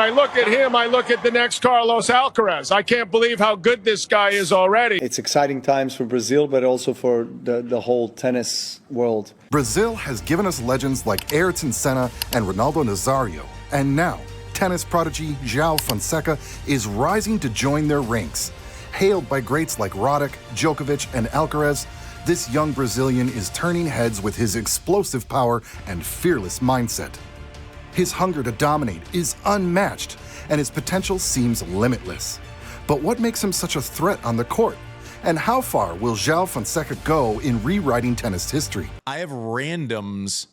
when I look at him, I look at the next Carlos Alcaraz. I can't believe how good this guy is already. It's exciting times for Brazil, but also for the whole tennis world. Brazil has given us legends like Ayrton, Senna, and Ronaldo Nazário. And now, tennis prodigy João Fonseca is rising to join their ranks. Hailed by greats like Roddick, Djokovic, and Alcaraz, this young Brazilian is turning heads with his explosive power and fearless mindset. His hunger to dominate is unmatched, and his potential seems limitless. But what makes him such a threat on the court? And how far will João Fonseca go in rewriting tennis history? I have randoms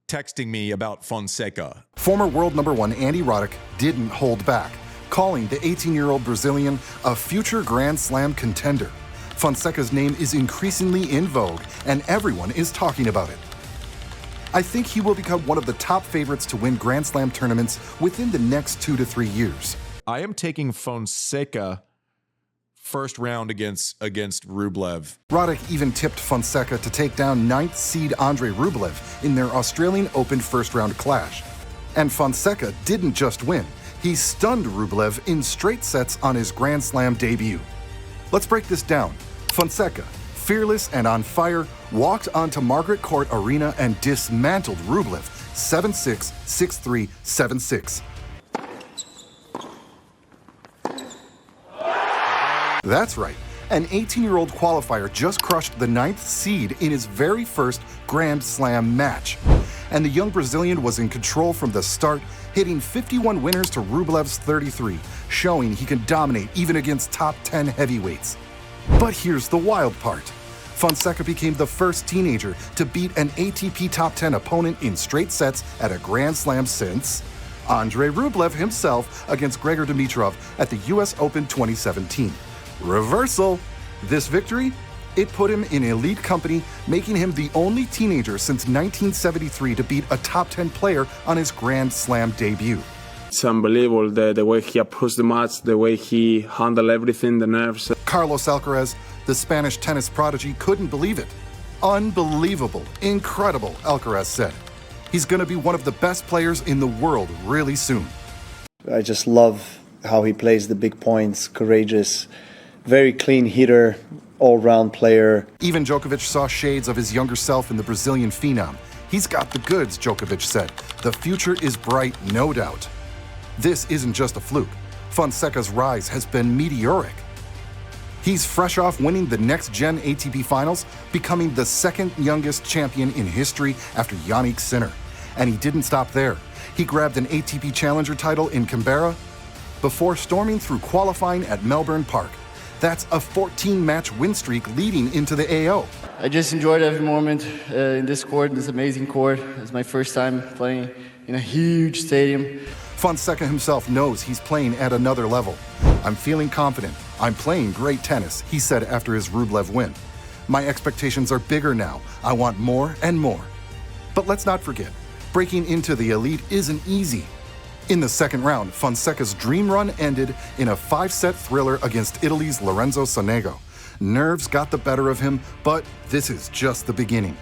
texting me about Fonseca. Former world number one Andy Roddick didn't hold back, calling the 18-year-old Brazilian a future Grand Slam contender. Fonseca's name is increasingly in vogue, and everyone is talking about it. I think he will become one of the top favorites to win Grand Slam tournaments within the next 2 to 3 years. I am taking Fonseca first round against Rublev. Roddick even tipped Fonseca to take down 9th seed Andre Rublev in their Australian Open first-round clash. And Fonseca didn't just win. He stunned Rublev in straight sets on his Grand Slam debut. Let's break this down. Fonseca, fearless and on fire, walked onto Margaret Court Arena and dismantled Rublev 7-6, 6-3, 7-6. That's right. An 18-year-old qualifier just crushed the 9th seed in his very first Grand Slam match. And the young Brazilian was in control from the start, hitting 51 winners to Rublev's 33, showing he can dominate even against top 10 heavyweights. But here's the wild part. Fonseca became the first teenager to beat an ATP top 10 opponent in straight sets at a Grand Slam since Andre Rublev himself against Grigor Dimitrov at the US Open 2017. Reversal. This victory? It put him in elite company, making him the only teenager since 1973 to beat a top 10 player on his Grand Slam debut. It's unbelievable, the way he approached the match, the way he handled everything, the nerves. Carlos Alcaraz, the Spanish tennis prodigy, couldn't believe it. Unbelievable, incredible, Alcaraz said. He's going to be one of the best players in the world really soon. I just love how he plays the big points, courageous, very clean hitter, all-round player. Even Djokovic saw shades of his younger self in the Brazilian phenom. He's got the goods, Djokovic said. The future is bright, no doubt. This isn't just a fluke. Fonseca's rise has been meteoric. He's fresh off winning the next-gen ATP Finals, becoming the second youngest champion in history after Jannik Sinner. And he didn't stop there. He grabbed an ATP Challenger title in Canberra before storming through qualifying at Melbourne Park. That's a 14-match win streak leading into the AO. I just enjoyed every moment in this court, this amazing court. It's my first time playing in a huge stadium. Fonseca himself knows he's playing at another level. I'm feeling confident. I'm playing great tennis, he said after his Rublev win. My expectations are bigger now. I want more and more. But let's not forget, breaking into the elite isn't easy. In the second round, Fonseca's dream run ended in a 5-set thriller against Italy's Lorenzo Sonego. Nerves got the better of him, but this is just the beginning.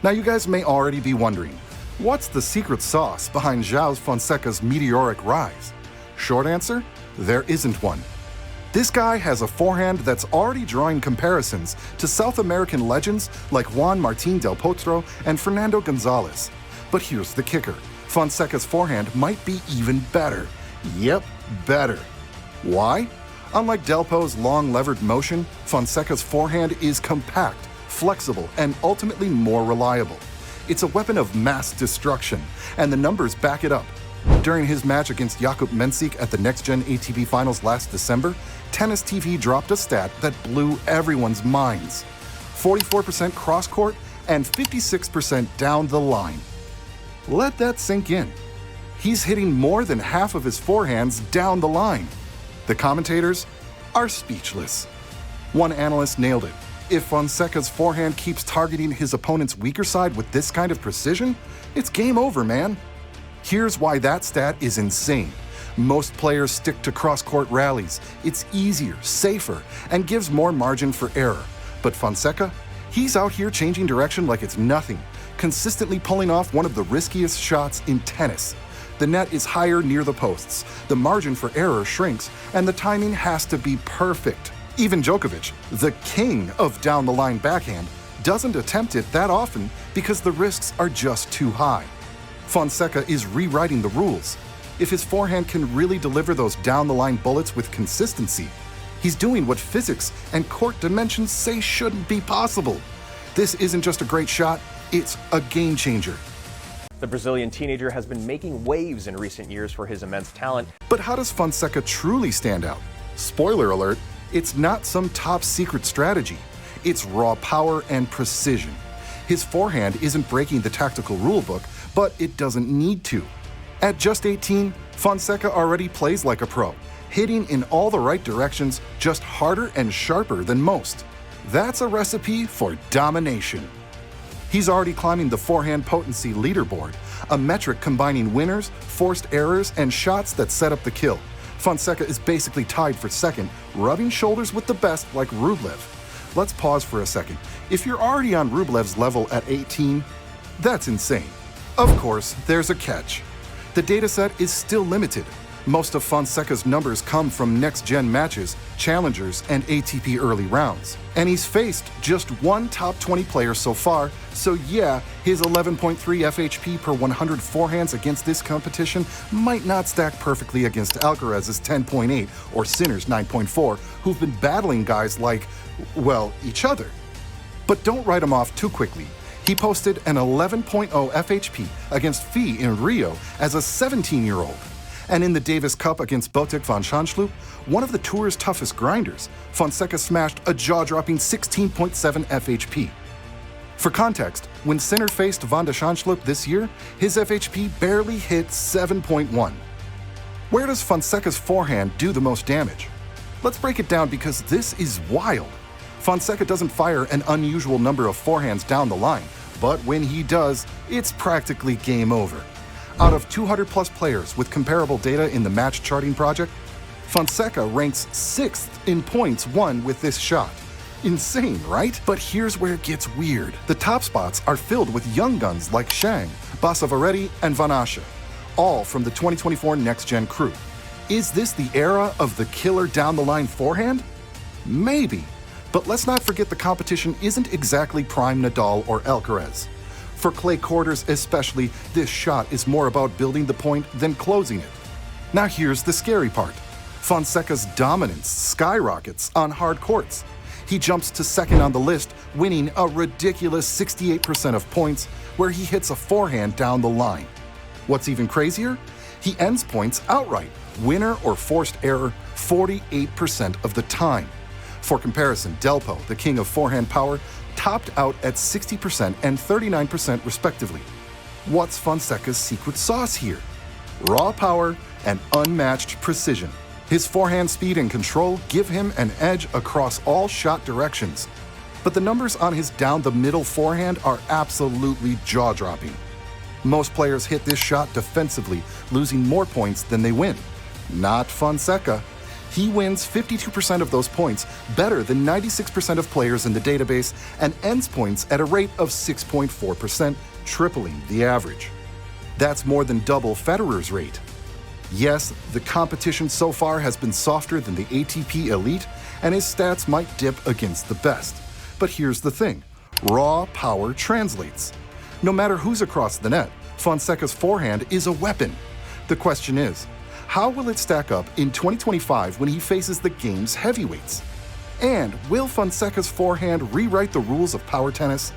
Now you guys may already be wondering, what's the secret sauce behind João Fonseca's meteoric rise? Short answer, there isn't one. This guy has a forehand that's already drawing comparisons to South American legends like Juan Martín del Potro and Fernando González. But here's the kicker. Fonseca's forehand might be even better. Yep, better. Why? Unlike Del Pot's long levered motion, Fonseca's forehand is compact, flexible, and ultimately more reliable. It's a weapon of mass destruction, and the numbers back it up. During his match against Jakub Mensik at the Next Gen ATP Finals last December, Tennis TV dropped a stat that blew everyone's minds. 44% cross-court and 56% down the line. Let that sink in. He's hitting more than half of his forehands down the line. The commentators are speechless. One analyst nailed it. If Fonseca's forehand keeps targeting his opponent's weaker side with this kind of precision, it's game over, man. Here's why that stat is insane. Most players stick to cross-court rallies. It's easier, safer, and gives more margin for error. But Fonseca, he's out here changing direction like it's nothing, consistently pulling off one of the riskiest shots in tennis. The net is higher near the posts, the margin for error shrinks, and the timing has to be perfect. Even Djokovic, the king of down-the-line backhand, doesn't attempt it that often because the risks are just too high. Fonseca is rewriting the rules. If his forehand can really deliver those down-the-line bullets with consistency, he's doing what physics and court dimensions say shouldn't be possible. This isn't just a great shot, it's a game changer. The Brazilian teenager has been making waves in recent years for his immense talent. But how does Fonseca truly stand out? Spoiler alert, it's not some top secret strategy. It's raw power and precision. His forehand isn't breaking the tactical rulebook, but it doesn't need to. At just 18, Fonseca already plays like a pro, hitting in all the right directions, just harder and sharper than most. That's a recipe for domination. He's already climbing the forehand potency leaderboard, a metric combining winners, forced errors, and shots that set up the kill. Fonseca is basically tied for second, rubbing shoulders with the best like Rublev. Let's pause for a second. If you're already on Rublev's level at 18, that's insane. Of course, there's a catch. The dataset is still limited. Most of Fonseca's numbers come from next-gen matches, challengers, and ATP early rounds. And he's faced just one top 20 player so far, so yeah, his 11.3 FHP per 100 forehands against this competition might not stack perfectly against Alcaraz's 10.8 or Sinner's 9.4, who've been battling guys like, well, each other. But don't write him off too quickly. He posted an 11.0 FHP against Fee in Rio as a 17-year-old. And in the Davis Cup against Botic van Zandsloot, one of the tour's toughest grinders, Fonseca smashed a jaw-dropping 16.7 FHP. For context, when Sinner faced Van de Zandsloot this year, his FHP barely hit 7.1. Where does Fonseca's forehand do the most damage? Let's break it down because this is wild. Fonseca doesn't fire an unusual number of forehands down the line, but when he does, it's practically game over. Out of 200-plus players with comparable data in the match charting project, Fonseca ranks 6th in points won with this shot. Insane, right? But here's where it gets weird. The top spots are filled with young guns like Shang, Bassavaretti, and Van Asche, all from the 2024 Next Gen crew. Is this the era of the killer down-the-line forehand? Maybe. But let's not forget the competition isn't exactly prime Nadal or Alcaraz. For clay quarters especially, this shot is more about building the point than closing it. Now here's the scary part. Fonseca's dominance skyrockets on hard courts. He jumps to second on the list, winning a ridiculous 68% of points where he hits a forehand down the line. What's even crazier? He ends points outright, winner or forced error, 48% of the time. For comparison, Delpo, the king of forehand power, topped out at 60% and 39% respectively. What's Fonseca's secret sauce here? Raw power and unmatched precision. His forehand speed and control give him an edge across all shot directions. But the numbers on his down-the-middle forehand are absolutely jaw-dropping. Most players hit this shot defensively, losing more points than they win. Not Fonseca. He wins 52% of those points, better than 96% of players in the database, and ends points at a rate of 6.4%, tripling the average. That's more than double Federer's rate. Yes, the competition so far has been softer than the ATP Elite, and his stats might dip against the best. But here's the thing, raw power translates. No matter who's across the net, Fonseca's forehand is a weapon. The question is, how will it stack up in 2025 when he faces the game's heavyweights? And will Fonseca's forehand rewrite the rules of power tennis?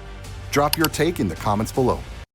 Drop your take in the comments below.